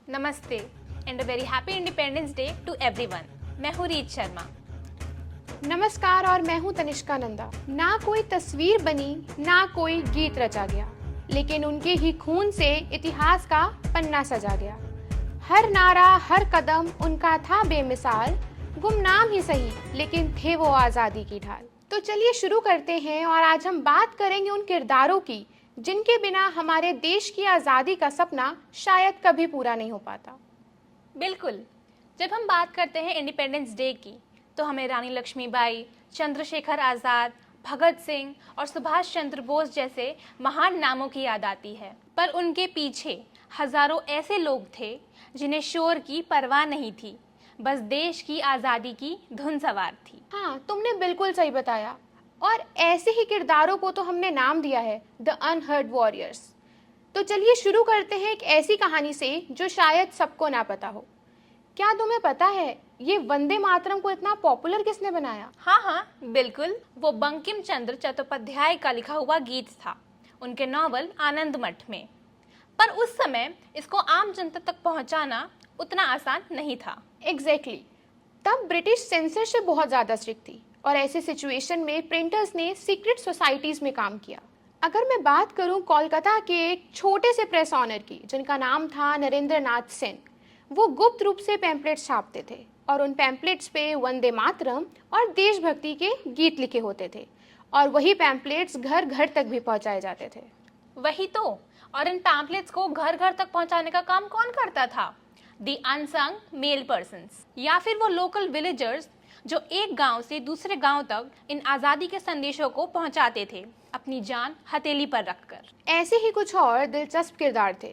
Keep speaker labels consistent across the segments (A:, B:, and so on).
A: नमस्ते and a very happy independence day to everyone. मैं हूँ रीत शर्मा।
B: नमस्कार और मैं हूँ तनिष्का नंदा। ना कोई तस्वीर बनी, ना कोई गीत रचा गया, लेकिन उनके ही खून से इतिहास का पन्ना सजा गया। हर नारा, हर कदम उनका था बेमिसाल, गुमनाम ही सही लेकिन थे वो आज़ादी की ढाल। तो चलिए शुरू करते हैं और आज हम बात करेंगे उन किरदारों की जिनके बिना हमारे देश की आज़ादी का सपना शायद कभी पूरा नहीं हो पाता।
A: बिल्कुल, जब हम बात करते हैं इंडिपेंडेंस डे की तो हमें रानी लक्ष्मीबाई, चंद्रशेखर आज़ाद, भगत सिंह और सुभाष चंद्र बोस जैसे महान नामों की याद आती है। पर उनके पीछे हजारों ऐसे लोग थे जिन्हें शोर की परवाह नहीं थी, बस देश की आज़ादी की धुन सवार थी।
B: हाँ, तुमने बिल्कुल सही बताया। और ऐसे ही किरदारों को तो हमने नाम दिया है द अनहर्ड वॉरियर्स। तो चलिए शुरू करते हैं एक ऐसी कहानी से जो शायद सबको ना पता हो। क्या तुम्हें पता है ये वंदे मातरम को इतना पॉपुलर किसने बनाया?
A: हाँ, बिल्कुल, वो बंकिम चंद्र चट्टोपाध्याय का लिखा हुआ गीत था, उनके नॉवल आनंद मठ में। पर उस समय इसको आम जनता तक पहुंचाना उतना आसान नहीं था।
B: एग्जैक्टली। तब ब्रिटिश सेंसरशिप बहुत ज़्यादा स्ट्रिक्ट थी और ऐसे सिचुएशन में प्रिंटर्स ने सीक्रेट सोसाइटीज़ में काम किया। अगर मैं बात करूं कोलकाता के एक छोटे से प्रेस ऑनर की जिनका नाम था नरेंद्र नाथ सेन, वो गुप्त रूप से पैम्पलेट्स छापते थे और उन पैम्पलेट्स पे वंदे मातरम और देशभक्ति के गीत लिखे होते थे और वही पैम्पलेट्स घर घर तक भी पहुंचाए जाते थे।
A: वही तो, और इन पैम्पलेट्स को घर घर तक पहुंचाने का काम कौन करता था? दी अनसंग मेल पर्सन्स, या फिर वो लोकल विलेजर्स जो एक गांव से दूसरे गांव तक इन आज़ादी के संदेशों को पहुंचाते थे, अपनी जान हथेली पर रखकर।
B: ऐसे ही कुछ और दिलचस्प किरदार थे,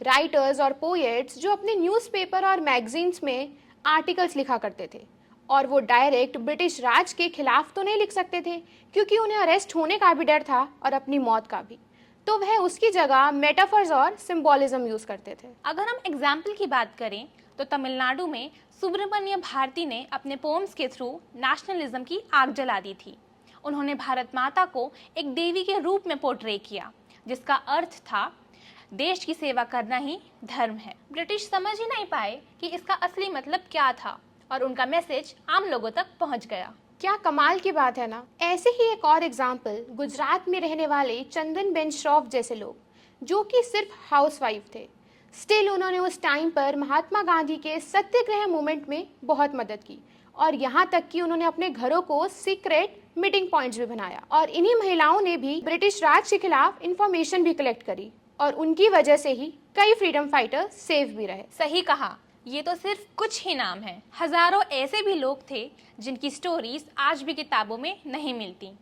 B: राइटर्स और पोएट्स जो अपने न्यूज़पेपर और मैगजीन्स में आर्टिकल्स लिखा करते थे और वो डायरेक्ट ब्रिटिश राज के खिलाफ तो नहीं लिख सकते थे क्योंकि उन्हें अरेस्ट होने का भी डर था और अपनी मौत का भी, तो वह उसकी जगह मेटाफर्स और सिंबॉलिज्म यूज करते थे।
A: अगर हम एग्जाम्पल की बात करें तो तमिलनाडु में सुब्रमण्य भारती ने अपने पोम्स के थ्रू नेशनलिज्म की आग जला दी थी। उन्होंने भारत माता को एक देवी के रूप में पोर्ट्रे किया जिसका अर्थ था देश की सेवा करना ही धर्म है। ब्रिटिश समझ ही नहीं पाए कि इसका असली मतलब क्या था और उनका मैसेज आम लोगों तक पहुंच गया।
B: क्या कमाल की बात है ना। ऐसे ही एक और एग्जाम्पल गुजरात में रहने वाले चंदन बेन श्रॉफ जैसे लोग जो कि सिर्फ हाउसवाइफ थे, स्टिल उन्होंने उस टाइम पर महात्मा गांधी के सत्याग्रह मूवमेंट में बहुत मदद की और यहाँ तक कि उन्होंने अपने घरों को सीक्रेट मीटिंग पॉइंट्स भी बनाया और इन्हीं महिलाओं ने भी ब्रिटिश राज के खिलाफ इंफॉर्मेशन भी कलेक्ट करी और उनकी वजह से ही कई फ्रीडम फाइटर सेफ भी रहे।
A: सही कहा, ये तो सिर्फ कुछ ही नाम हैं। हजारों ऐसे भी लोग थे जिनकी स्टोरीज आज भी किताबों में नहीं मिलती।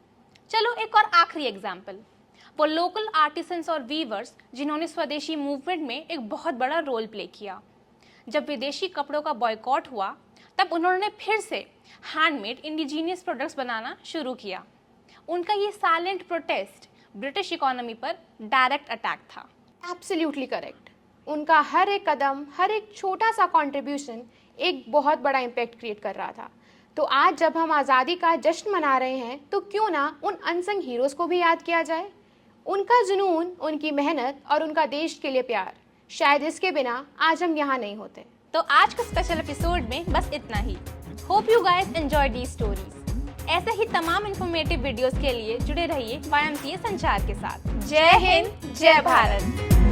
A: चलो एक और आखिरी एग्जाम्पल, वो लोकल आर्टिसंस और वीवर्स जिन्होंने स्वदेशी मूवमेंट में एक बहुत बड़ा रोल प्ले किया। जब विदेशी कपड़ों का बॉयकॉट हुआ तब उन्होंने फिर से हैंडमेड इंडिजीनियस प्रोडक्ट्स बनाना शुरू किया। उनका ये साइलेंट प्रोटेस्ट ब्रिटिश इकोनॉमी पर डायरेक्ट अटैक था।
B: Absolutely correct. उनका हर एक कदम, हर एक छोटा सा कंट्रीब्यूशन एक बहुत बड़ा इम्पैक्ट क्रिएट कर रहा था। तो आज जब हम आज़ादी का जश्न मना रहे हैं तो क्यों ना उन अनसंग हीरोज़ को भी याद किया जाए। उनका जुनून, उनकी मेहनत और उनका देश के लिए प्यार, शायद इसके बिना आज हम यहाँ नहीं होते।
A: तो आज का स्पेशल एपिसोड में बस इतना ही। Hope you guys enjoy the stories. ऐसे ही तमाम इंफॉर्मेटिव वीडियोस के लिए जुड़े रहिए YMCA संचार के साथ। जय हिंद, जय भारत।